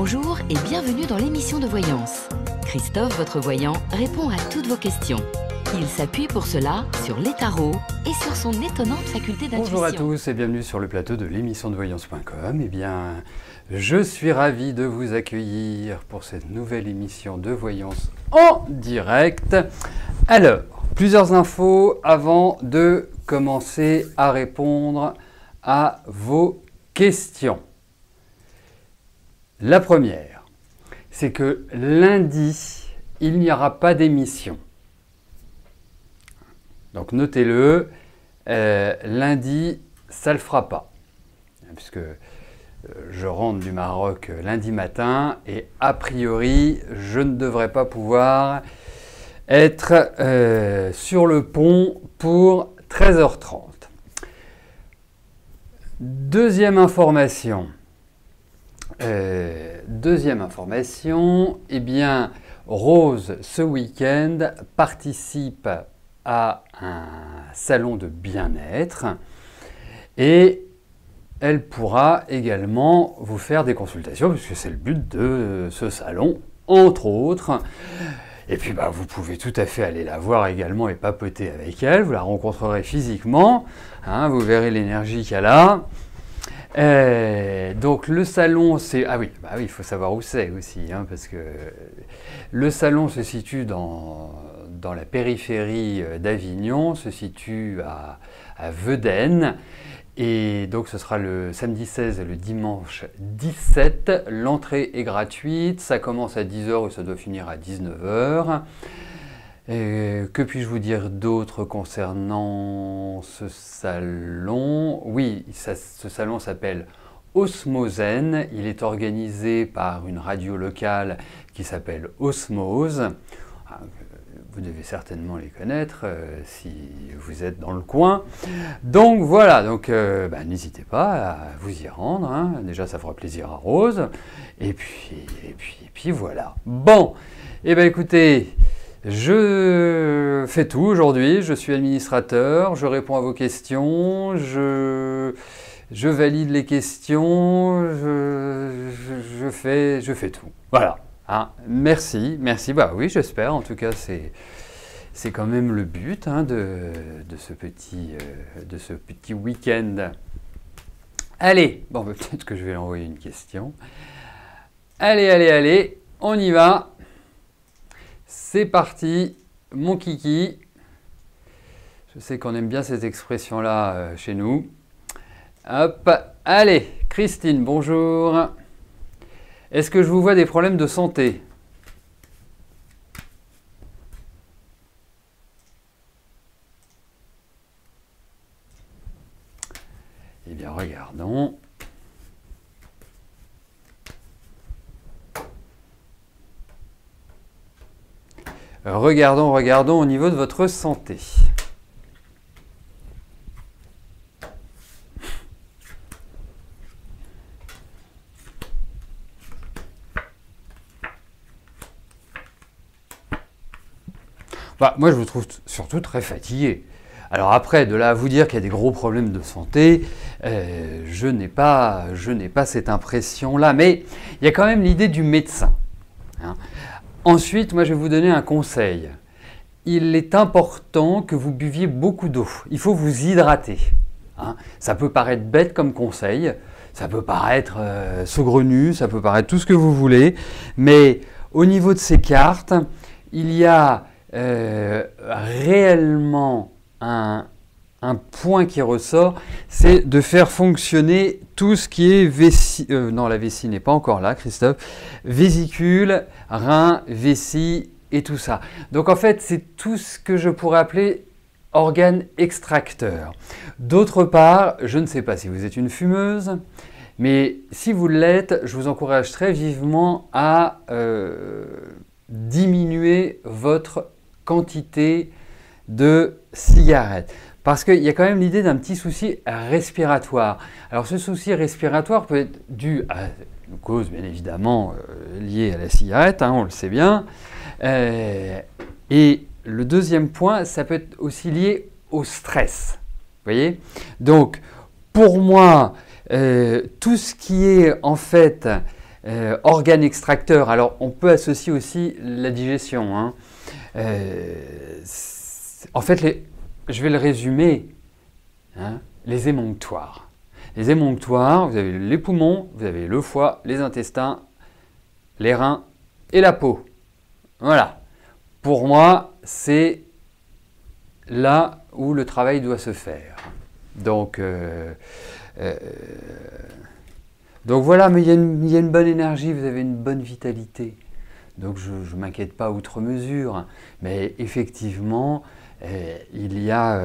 Bonjour et bienvenue dans l'émission de voyance. Christophe, votre voyant, répond à toutes vos questions. Il s'appuie pour cela sur les tarots et sur son étonnante faculté d'intuition. Bonjour à tous et bienvenue sur le plateau de l'émission de voyance.com. Eh bien, je suis ravi de vous accueillir pour cette nouvelle émission de voyance en direct. Alors, plusieurs infos avant de commencer à répondre à vos questions. La première, c'est que lundi, il n'y aura pas d'émission. Donc notez-le, lundi, ça ne le fera pas. Puisque je rentre du Maroc lundi matin et a priori, je ne devrais pas pouvoir être sur le pont pour 13h30. Deuxième information, eh bien, Rose, ce week-end, participe à un salon de bien-être et elle pourra également vous faire des consultations puisque c'est le but de ce salon, entre autres. Et puis vous pouvez tout à fait aller la voir également et papoter avec elle, vous la rencontrerez physiquement, hein, vous verrez l'énergie qu'elle a. Donc le salon, c'est... Ah oui, il faut savoir où c'est aussi, hein, parce que le salon se situe dans la périphérie d'Avignon, se situe à Veden, et donc ce sera le samedi 16 et le dimanche 17. L'entrée est gratuite, ça commence à 10h et ça doit finir à 19h. Que puis-je vous dire d'autre concernant ce salon? Oui, ce salon s'appelle Osmosen. Il est organisé par une radio locale qui s'appelle Osmose. Vous devez certainement les connaître si vous êtes dans le coin. Donc voilà, n'hésitez pas à vous y rendre, hein. Déjà, ça fera plaisir à Rose. Et puis voilà. Bon, écoutez... Je fais tout aujourd'hui, je suis administrateur, je réponds à vos questions, je valide les questions, je fais tout. Voilà. Hein. Merci. Oui, j'espère. En tout cas, c'est quand même le but, hein, de ce petit week-end. Allez, peut-être que je vais l'envoyer une question. Allez, on y va. C'est parti, mon kiki. Je sais qu'on aime bien cette expression-là chez nous. Hop, allez, Christine, bonjour. Est-ce que je vous vois des problèmes de santé? Eh bien, regardons. Regardons au niveau de votre santé. Moi, je vous trouve surtout très fatigué. Alors après, de là à vous dire qu'il y a des gros problèmes de santé, je n'ai pas cette impression-là. Mais il y a quand même l'idée du médecin. Hein. Ensuite, moi, je vais vous donner un conseil. Il est important que vous buviez beaucoup d'eau. Il faut vous hydrater. Hein. Ça peut paraître bête comme conseil, ça peut paraître saugrenu, ça peut paraître tout ce que vous voulez, mais au niveau de ces cartes, il y a réellement un point qui ressort, c'est de faire fonctionner tout ce qui est vessie. Non, la vessie n'est pas encore là, Christophe. Vésicule, rein, vessie et tout ça. Donc en fait, c'est tout ce que je pourrais appeler organe extracteur. D'autre part, je ne sais pas si vous êtes une fumeuse, mais si vous l'êtes, je vous encourage très vivement à diminuer votre quantité de cigarettes. Parce qu'il y a quand même l'idée d'un petit souci respiratoire. Alors ce souci respiratoire peut être dû à une cause bien évidemment liée à la cigarette, hein, on le sait bien. Et le deuxième point, ça peut être aussi lié au stress. Vous voyez? Donc pour moi, tout ce qui est en fait organe extracteur. Alors, on peut associer aussi la digestion, hein. En fait, je vais le résumer, hein, les émonctoires. Les émonctoires, vous avez les poumons, vous avez le foie, les intestins, les reins et la peau. Voilà. Pour moi, c'est là où le travail doit se faire. Donc voilà, mais il y a une bonne énergie, vous avez une bonne vitalité. Donc je ne m'inquiète pas outre mesure. Mais effectivement, il y a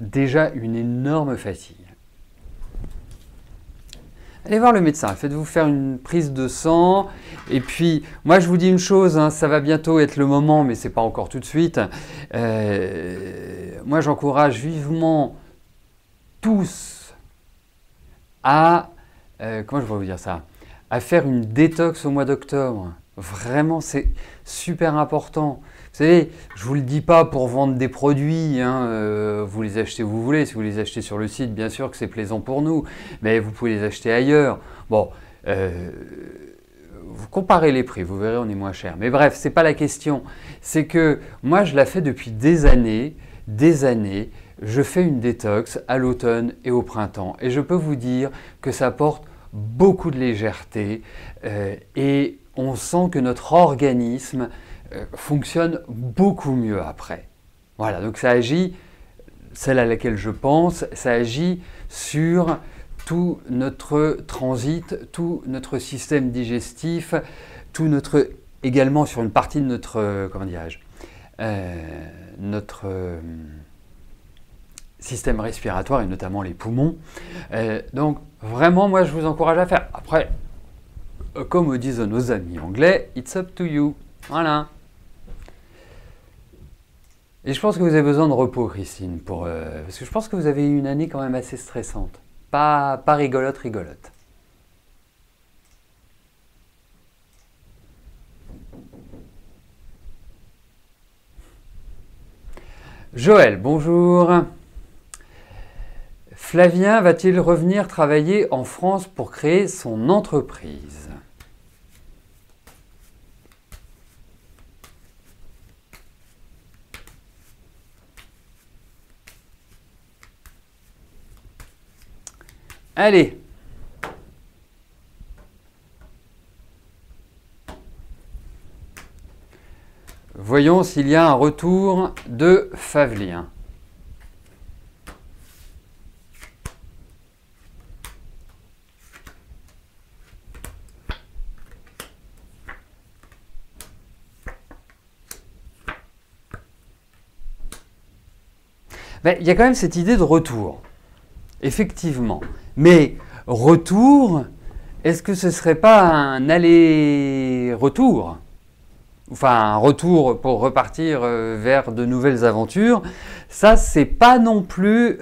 déjà une énorme fatigue. Allez voir le médecin, faites-vous faire une prise de sang. Et puis, moi je vous dis une chose, hein, ça va bientôt être le moment, mais ce n'est pas encore tout de suite. Moi j'encourage vivement tous à, comment je vais vous dire ça, à faire une détox au mois d'octobre. Vraiment, c'est super important. Vous savez, je ne vous le dis pas pour vendre des produits, hein, vous les achetez où vous voulez. Si vous les achetez sur le site, bien sûr que c'est plaisant pour nous, mais vous pouvez les acheter ailleurs. Bon, vous comparez les prix, vous verrez, on est moins cher. Mais bref, ce n'est pas la question. C'est que moi, je la fais depuis des années. Je fais une détox à l'automne et au printemps. Et je peux vous dire que ça apporte beaucoup de légèreté et on sent que notre organisme fonctionne beaucoup mieux après. Voilà, donc ça agit, celle à laquelle je pense, ça agit sur tout notre transit, tout notre système digestif, également sur une partie de notre, comment dirais-je, notre système respiratoire et notamment les poumons. Donc vraiment, moi je vous encourage à faire. Après, comme disent nos amis anglais, it's up to you. Voilà. Et je pense que vous avez besoin de repos, Christine, parce que je pense que vous avez eu une année quand même assez stressante. Pas rigolote. Joël, bonjour. Flavien va-t-il revenir travailler en France pour créer son entreprise ? Allez. Voyons s'il y a un retour de Favelien. Ben, il y a quand même cette idée de retour, effectivement. Mais retour, est-ce que ce ne serait pas un aller-retour ? Enfin, un retour pour repartir vers de nouvelles aventures. Ça, c'est pas non plus...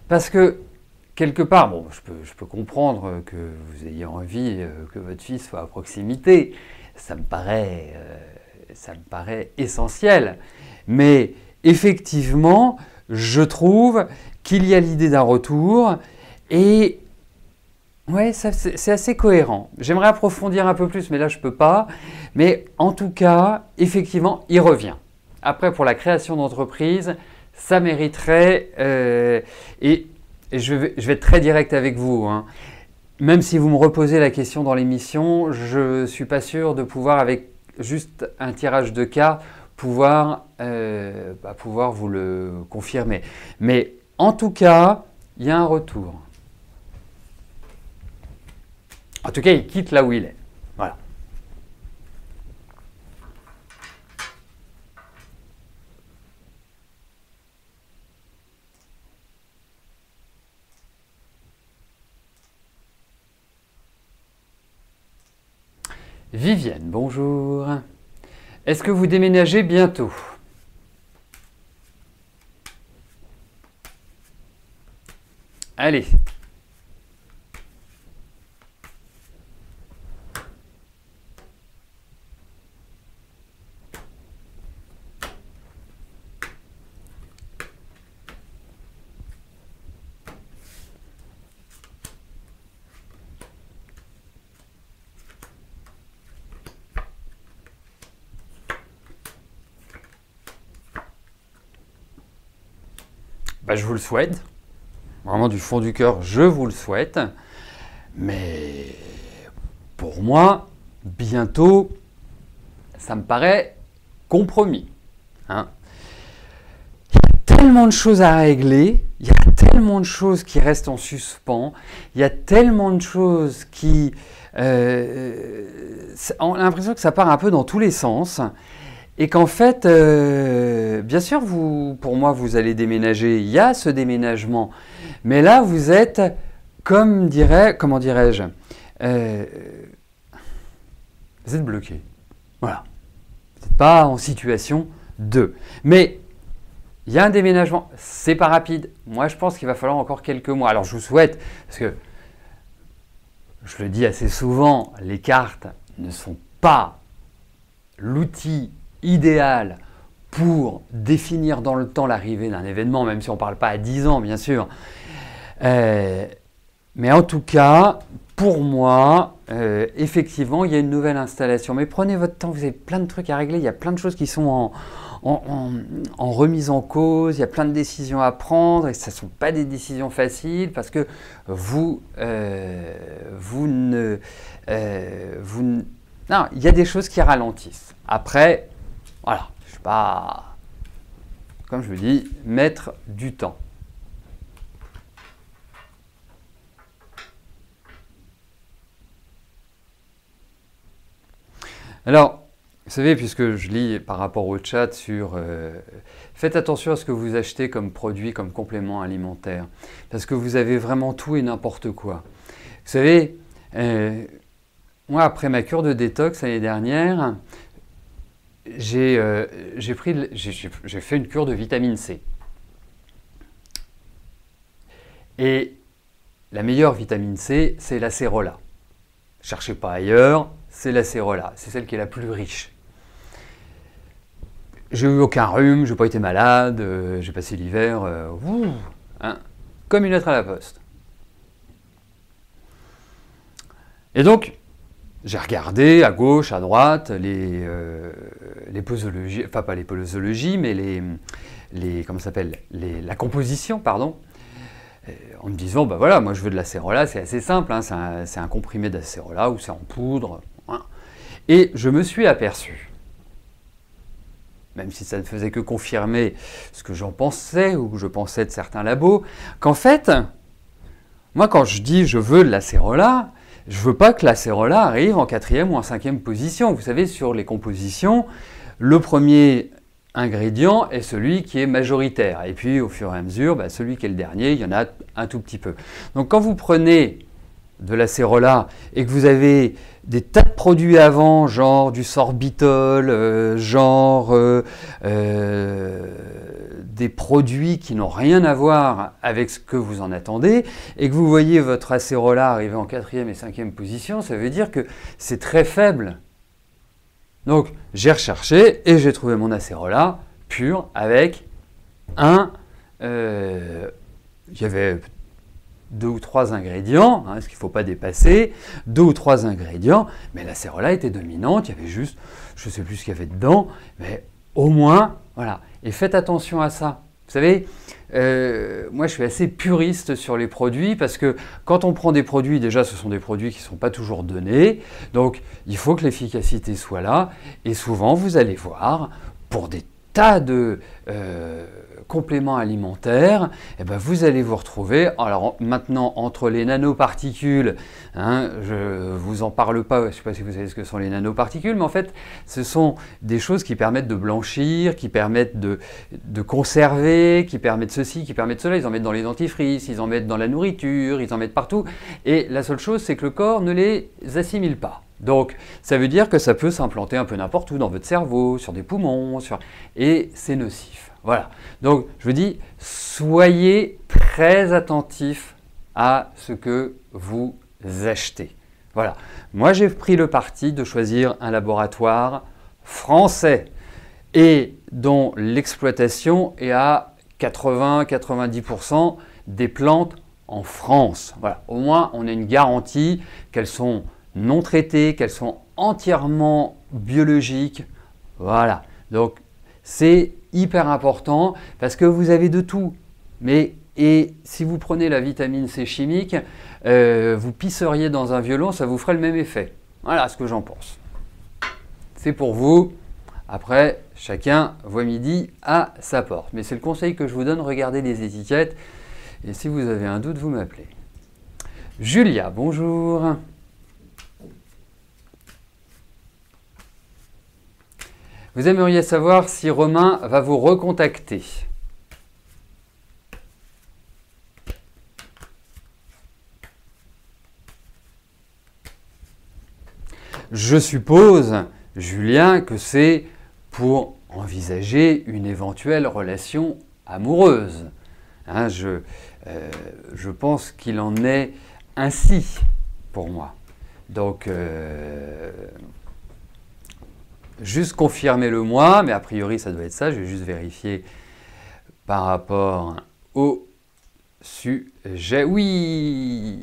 parce que, quelque part, bon, je peux comprendre que vous ayez envie que votre fils soit à proximité. Ça me paraît essentiel. Mais effectivement, je trouve qu'il y a l'idée d'un retour et ouais, c'est assez cohérent. J'aimerais approfondir un peu plus, mais là je ne peux pas. Mais en tout cas, effectivement, il revient. Après, pour la création d'entreprise, ça mériterait, et je vais être très direct avec vous, hein. Même si vous me reposez la question dans l'émission, je ne suis pas sûr de pouvoir, avec juste un tirage de cas, pouvoir vous le confirmer. Mais en tout cas, il y a un retour. En tout cas, il quitte là où il est. Voilà. Vivienne, bonjour. Est-ce que vous déménagez bientôt ? Allez. bah, je vous le souhaite. Vraiment du fond du cœur, je vous le souhaite. Mais pour moi, bientôt, ça me paraît compromis. Hein. Il y a tellement de choses à régler, il y a tellement de choses qui restent en suspens, il y a tellement de choses qui... on a l'impression que ça part un peu dans tous les sens. Et qu'en fait, bien sûr, pour moi, vous allez déménager, il y a ce déménagement. Mais là, vous êtes, comment dirais-je, vous êtes bloqué. Voilà. Vous n'êtes pas en situation de. Mais il y a un déménagement, c'est pas rapide. Moi, je pense qu'il va falloir encore quelques mois. Alors, je vous souhaite, parce que je le dis assez souvent, les cartes ne sont pas l'outil idéal pour définir dans le temps l'arrivée d'un événement, même si on ne parle pas à 10 ans, bien sûr. Mais en tout cas, pour moi, effectivement, il y a une nouvelle installation. Mais prenez votre temps, vous avez plein de trucs à régler, il y a plein de choses qui sont en remise en cause, il y a plein de décisions à prendre, et ce ne sont pas des décisions faciles, parce que non, il y a des choses qui ralentissent. Après, voilà, je ne suis pas, comme je vous dis, maître du temps. Alors, vous savez, puisque je lis par rapport au chat sur faites attention à ce que vous achetez comme produit, comme complément alimentaire, parce que vous avez vraiment tout et n'importe quoi. Vous savez, moi, après ma cure de détox l'année dernière, j'ai fait une cure de vitamine C. Et la meilleure vitamine C, c'est l'acérola. Cherchez pas ailleurs, c'est l'acérola. C'est celle qui est la plus riche. J'ai eu aucun rhume, j'ai pas été malade, j'ai passé l'hiver comme une lettre à la poste. Et donc, j'ai regardé à gauche, à droite, les posologies, enfin pas les posologies, mais comment ça s'appelle, la composition, pardon, en me disant, bah voilà, moi je veux de l'acérola, c'est assez simple, hein, c'est un comprimé d'acérola ou c'est en poudre. Hein. Et je me suis aperçu, même si ça ne faisait que confirmer ce que j'en pensais ou que je pensais de certains labos, qu'en fait, moi quand je dis je veux de l'acérola, je ne veux pas que l'acérola arrive en 4e ou en 5e position. Vous savez, sur les compositions, le premier ingrédient est celui qui est majoritaire. Et puis, au fur et à mesure, celui qui est le dernier, il y en a un tout petit peu. Donc, quand vous prenez de l'acérola et que vous avez des tas de produits avant, genre du sorbitol, des produits qui n'ont rien à voir avec ce que vous en attendez, et que vous voyez votre acérola arriver en 4e et 5e position, ça veut dire que c'est très faible. Donc j'ai recherché et j'ai trouvé mon acérola pur avec il y avait 2 ou 3 ingrédients, hein, ce qu'il ne faut pas dépasser, 2 ou 3 ingrédients, mais l'acérola était dominante, il y avait juste, je ne sais plus ce qu'il y avait dedans, mais au moins, voilà. Et faites attention à ça. Vous savez, moi je suis assez puriste sur les produits parce que quand on prend des produits, déjà ce sont des produits qui ne sont pas toujours donnés, donc il faut que l'efficacité soit là, et souvent vous allez voir, pour des tas de compléments alimentaires, et vous allez vous retrouver, alors maintenant entre les nanoparticules, hein, je ne vous en parle pas, je ne sais pas si vous savez ce que sont les nanoparticules, mais en fait ce sont des choses qui permettent de blanchir, qui permettent de conserver, qui permettent ceci, qui permettent cela, ils en mettent dans les dentifrices, ils en mettent dans la nourriture, ils en mettent partout, et la seule chose c'est que le corps ne les assimile pas. Donc, ça veut dire que ça peut s'implanter un peu n'importe où, dans votre cerveau, sur des poumons, et c'est nocif. Voilà. Donc, je vous dis, soyez très attentifs à ce que vous achetez. Voilà. Moi, j'ai pris le parti de choisir un laboratoire français et dont l'exploitation est à 80-90% des plantes en France. Voilà. Au moins, on a une garantie qu'elles sont non traitées, qu'elles sont entièrement biologiques. Voilà. Donc, c'est hyper important parce que vous avez de tout. Et si vous prenez la vitamine C chimique, vous pisseriez dans un violon, ça vous ferait le même effet. Voilà ce que j'en pense. C'est pour vous. Après, chacun voit midi à sa porte. Mais c'est le conseil que je vous donne, regardez les étiquettes. Et si vous avez un doute, vous m'appelez. Julia, bonjour. Vous aimeriez savoir si Romain va vous recontacter. Je suppose, Julien, que c'est pour envisager une éventuelle relation amoureuse. Hein, je pense qu'il en est ainsi pour moi. Donc, juste confirmez-le-moi, mais a priori ça doit être ça, je vais juste vérifier par rapport au sujet. Oui!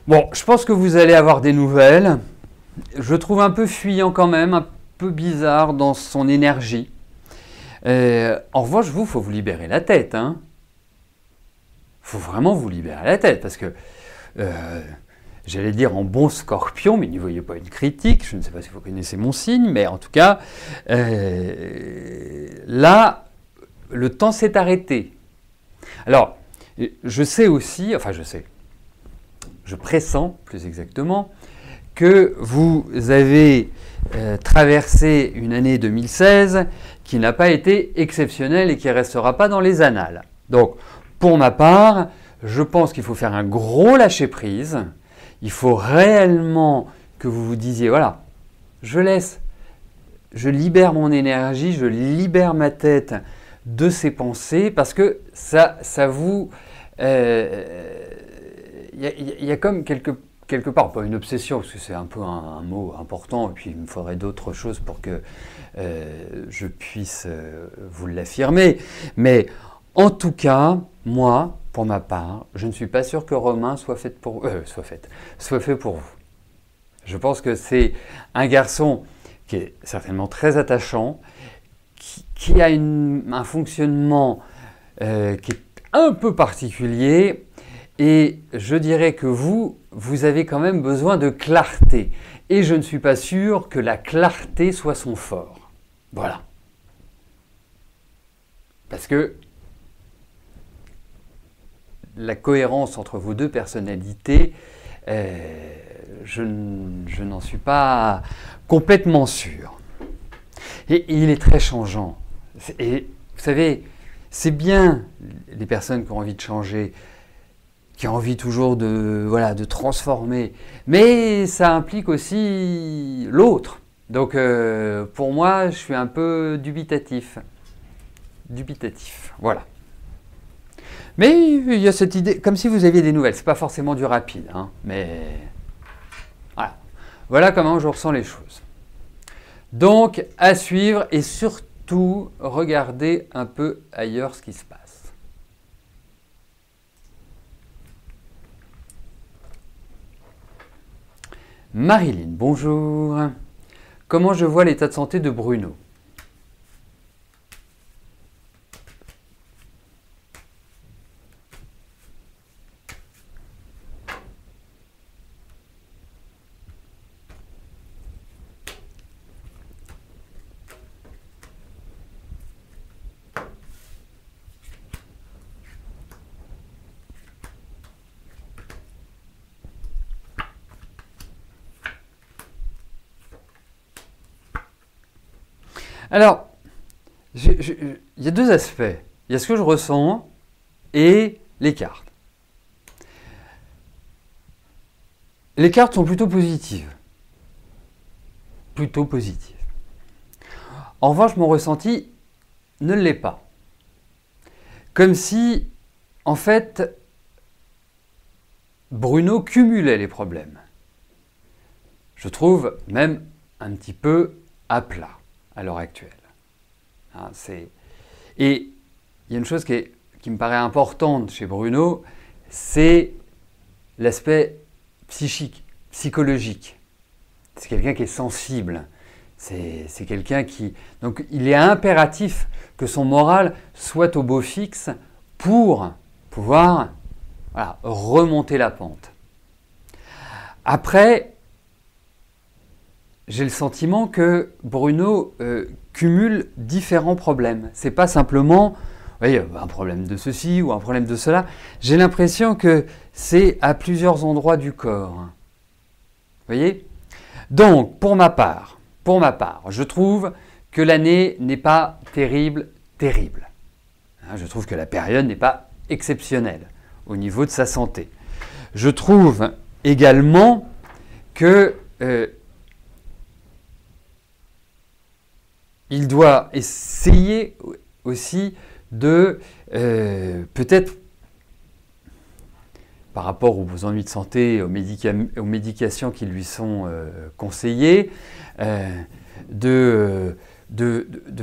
Bon, je pense que vous allez avoir des nouvelles. Je trouve un peu fuyant quand même, un peu bizarre dans son énergie. En revanche, il faut vous libérer la tête. Hein. Faut vraiment vous libérer la tête parce que, j'allais dire en bon scorpion, mais n'y voyez pas une critique. Je ne sais pas si vous connaissez mon signe, mais en tout cas, là, le temps s'est arrêté. Alors, je sais aussi, enfin je sais, je pressens plus exactement, que vous avez traversé une année 2016 qui n'a pas été exceptionnelle et qui ne restera pas dans les annales. Donc, pour ma part, je pense qu'il faut faire un gros lâcher-prise. Il faut réellement que vous vous disiez, voilà, je libère mon énergie, je libère ma tête de ces pensées parce que ça vous... Il y a comme quelque part, pas une obsession, parce que c'est un peu un mot important, et puis il me faudrait d'autres choses pour que je puisse vous l'affirmer. Mais en tout cas, moi, pour ma part, je ne suis pas sûr que Romain soit fait pour vous. Je pense que c'est un garçon qui est certainement très attachant, qui a un fonctionnement qui est un peu particulier. Et je dirais que vous avez quand même besoin de clarté. Et je ne suis pas sûr que la clarté soit son fort. Voilà. Parce que la cohérence entre vos deux personnalités, je n'en suis pas complètement sûr. Et il est très changeant. Et vous savez, c'est bien les personnes qui ont envie de changer, qui a envie toujours de transformer. Mais ça implique aussi l'autre. Donc pour moi, je suis un peu dubitatif. Voilà. Mais il y a cette idée, comme si vous aviez des nouvelles. C'est pas forcément du rapide, hein, mais voilà. Voilà comment je ressens les choses. Donc, à suivre et surtout, regardez un peu ailleurs ce qui se passe. Marilyn, bonjour. Comment je vois l'état de santé de Bruno? Alors, il y a deux aspects. Il y a ce que je ressens et les cartes. Les cartes sont plutôt positives. Plutôt positives. En revanche, mon ressenti ne l'est pas. Comme si, en fait, Bruno cumulait les problèmes. Je trouve même un petit peu à plat à l'heure actuelle. Hein, et il y a une chose qui qui me paraît importante chez Bruno, c'est l'aspect psychique, psychologique. C'est quelqu'un qui est sensible. C'est quelqu'un qui... Donc il est impératif que son moral soit au beau fixe pour pouvoir voilà, remonter la pente. Après, j'ai le sentiment que Bruno cumule différents problèmes. C'est pas simplement oui, un problème de ceci ou un problème de cela. J'ai l'impression que c'est à plusieurs endroits du corps. Vous voyez? Donc, pour ma part, je trouve que l'année n'est pas terrible. Je trouve que la période n'est pas exceptionnelle au niveau de sa santé. Je trouve également que il doit essayer aussi de peut-être par rapport aux ennuis de santé, aux médications qui lui sont conseillées, de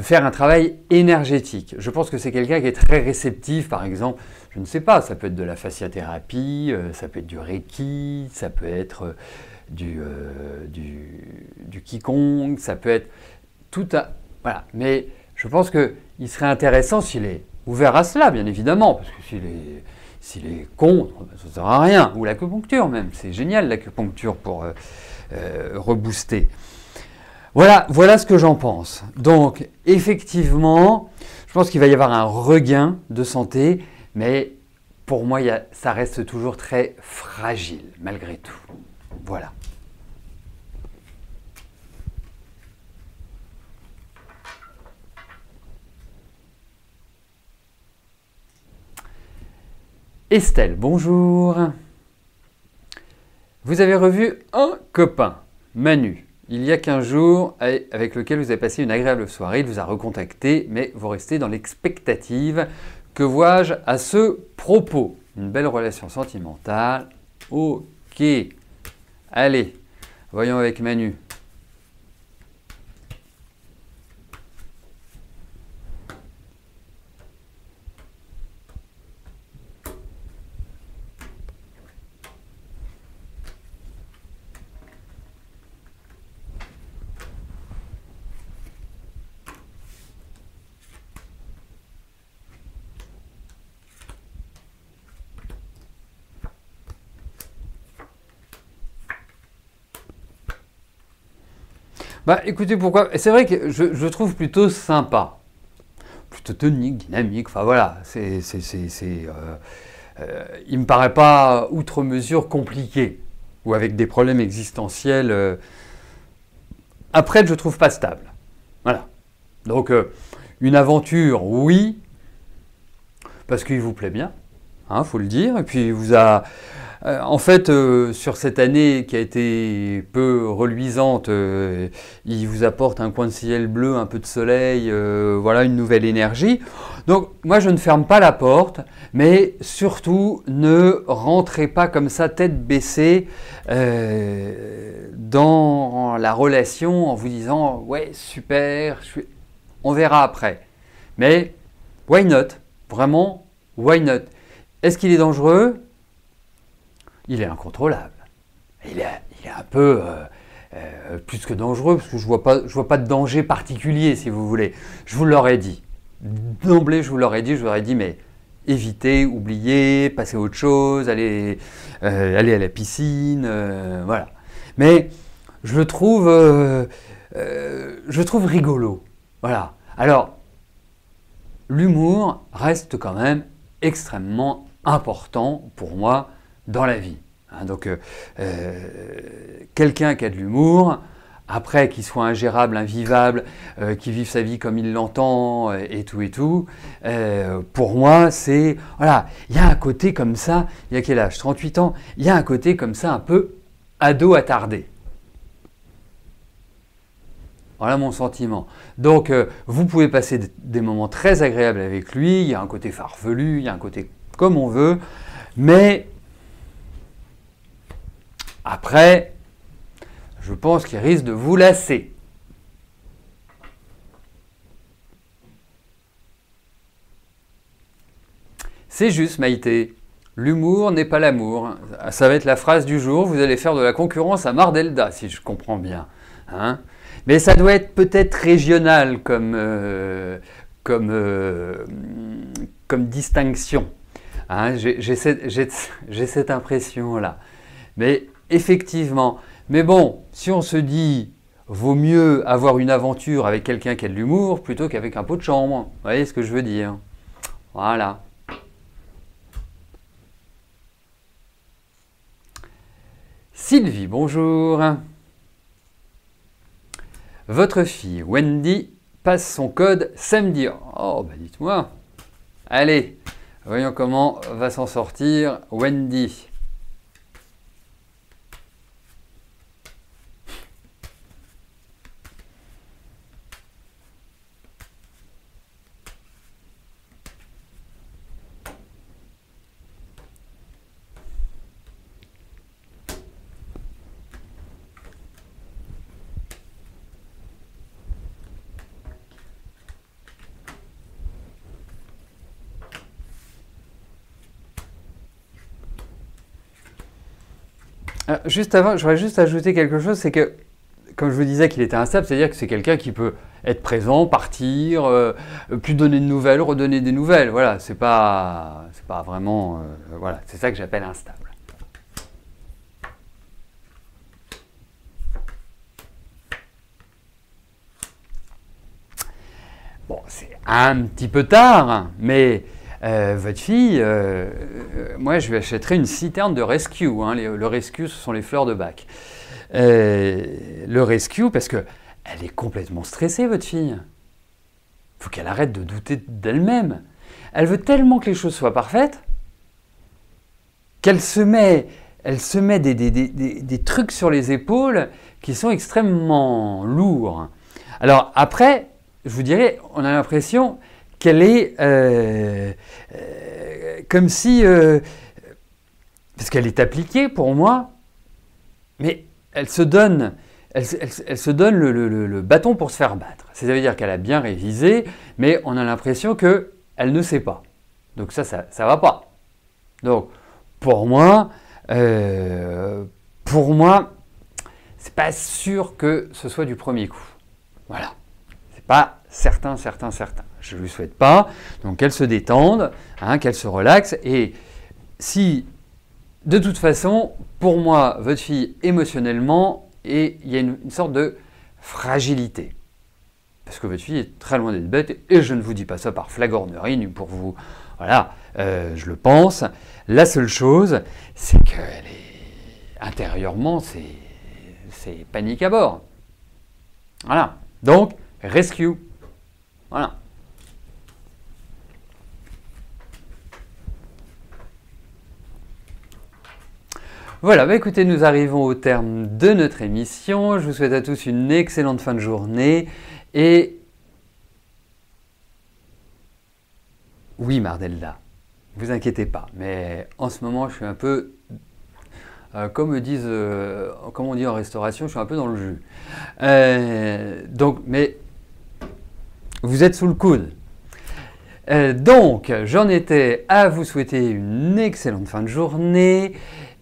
faire un travail énergétique. Je pense que c'est quelqu'un qui est très réceptif, par exemple, je ne sais pas, ça peut être de la fasciathérapie, ça peut être du Reiki, ça peut être du Qigong, ça peut être tout un... Voilà, mais je pense qu'il serait intéressant s'il est ouvert à cela, bien évidemment, parce que s'il est contre, ça ne sert à rien. Ou l'acupuncture même, c'est génial l'acupuncture pour rebooster. Voilà ce que j'en pense. Donc, effectivement, je pense qu'il va y avoir un regain de santé, mais pour moi, ça reste toujours très fragile, malgré tout. Voilà. Estelle, bonjour. Vous avez revu un copain, Manu, il y a 15 jours, avec lequel vous avez passé une agréable soirée. Il vous a recontacté, mais vous restez dans l'expectative. Que vois-je à ce propos? Une belle relation sentimentale. Ok. Allez, voyons avec Manu. Bah écoutez, pourquoi? C'est vrai que je trouve plutôt sympa, plutôt tonique, dynamique, enfin voilà, il me paraît pas outre mesure compliqué, ou avec des problèmes existentiels. Après, je le trouve pas stable. Voilà. Donc, une aventure, oui, parce qu'il vous plaît bien, hein, faut le dire, et puis il vous a... en fait, sur cette année qui a été peu reluisante, il vous apporte un coin de ciel bleu, un peu de soleil, voilà, une nouvelle énergie. Donc, moi, je ne ferme pas la porte, mais surtout, ne rentrez pas comme ça, tête baissée, dans la relation en vous disant « Ouais, super, on verra après ». Mais, why not? Vraiment, why not? Est-ce qu'il est dangereux? Il est incontrôlable. Il est un peu plus que dangereux, parce que je vois pas de danger particulier, si vous voulez. Je vous l'aurais dit. D'emblée, je vous l'aurais dit, mais évitez, oubliez, passez à autre chose, allez à la piscine, voilà. Mais je le trouve rigolo. Voilà. Alors, l'humour reste quand même extrêmement important pour moi dans la vie. Hein, donc, quelqu'un qui a de l'humour, après qu'il soit ingérable, invivable, qu'il vive sa vie comme il l'entend et tout, pour moi, c'est... Voilà, il y a un côté comme ça, il y a quel âge? 38 ans, il y a un côté comme ça un peu ado attardé. Voilà mon sentiment. Donc, vous pouvez passer des moments très agréables avec lui, il y a un côté farfelu, il y a un côté comme on veut, mais après, je pense qu'il risque de vous lasser. C'est juste, Maïté. L'humour n'est pas l'amour. Ça va être la phrase du jour. Vous allez faire de la concurrence à Mardelda, si je comprends bien. Hein? Mais ça doit être peut-être régional comme distinction. Hein? J'ai cette impression-là. Mais effectivement, mais bon, si on se dit, vaut mieux avoir une aventure avec quelqu'un qui a de l'humour plutôt qu'avec un pot de chambre. Vous voyez ce que je veux dire? Voilà. Sylvie, bonjour. Votre fille, Wendy, passe son code samedi. Oh, bah dites-moi. Allez, voyons comment va s'en sortir Wendy. Juste avant, j'aurais juste ajouté quelque chose, c'est que, comme je vous disais qu'il était instable, c'est-à-dire que c'est quelqu'un qui peut être présent, partir, plus donner de nouvelles, redonner des nouvelles. Voilà, c'est pas vraiment, voilà, c'est ça que j'appelle instable. Bon, c'est un petit peu tard, mais votre fille, moi je lui achèterai une citerne de rescue. Hein. Le rescue, ce sont les fleurs de bac. Le rescue, parce qu'elle est complètement stressée, votre fille. Il faut qu'elle arrête de douter d'elle-même. Elle veut tellement que les choses soient parfaites qu'elle se met des trucs sur les épaules qui sont extrêmement lourds. Alors après, je vous dirais, on a l'impression qu'elle est comme si, parce qu'elle est appliquée pour moi, mais elle se donne le bâton pour se faire battre. C'est-à-dire qu'elle a bien révisé, mais on a l'impression qu'elle ne sait pas. Donc ça va pas. Donc pour moi, c'est pas sûr que ce soit du premier coup. Voilà. C'est pas certain. Je ne lui souhaite pas. Donc qu'elle se détende, hein, qu'elle se relaxe. Et si, de toute façon, pour moi, votre fille, émotionnellement, il y a une sorte de fragilité. Parce que votre fille est très loin d'être bête. Et je ne vous dis pas ça par flagornerie, ni pour vous. Voilà, je le pense. La seule chose, c'est qu'elle est intérieurement, c'est panique à bord. Voilà. Donc, rescue. Voilà. Voilà, bah écoutez, nous arrivons au terme de notre émission. Je vous souhaite à tous une excellente fin de journée. Et oui, Mardelda, ne vous inquiétez pas. Mais en ce moment, je suis un peu, comme on dit en restauration, je suis un peu dans le jus. Donc, mais vous êtes sous le coude. Donc, j'en étais à vous souhaiter une excellente fin de journée.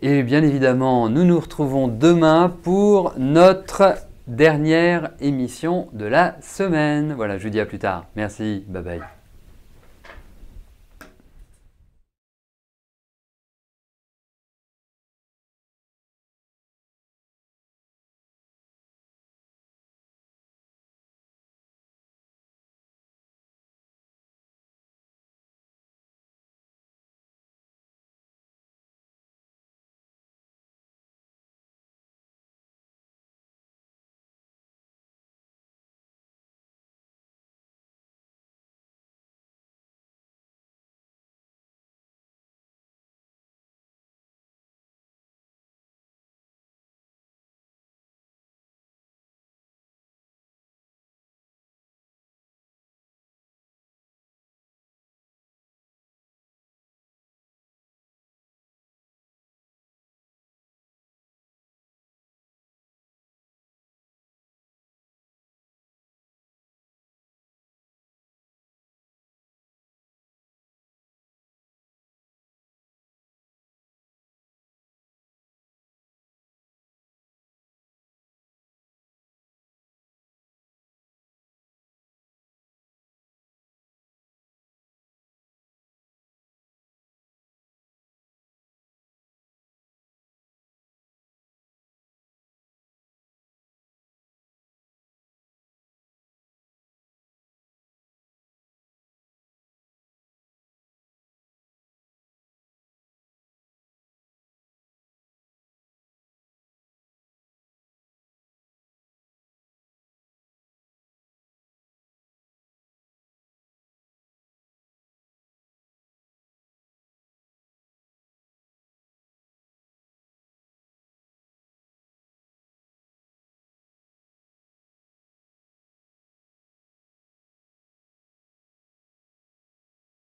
Et bien évidemment, nous nous retrouvons demain pour notre dernière émission de la semaine. Voilà, je vous dis à plus tard. Merci, bye bye.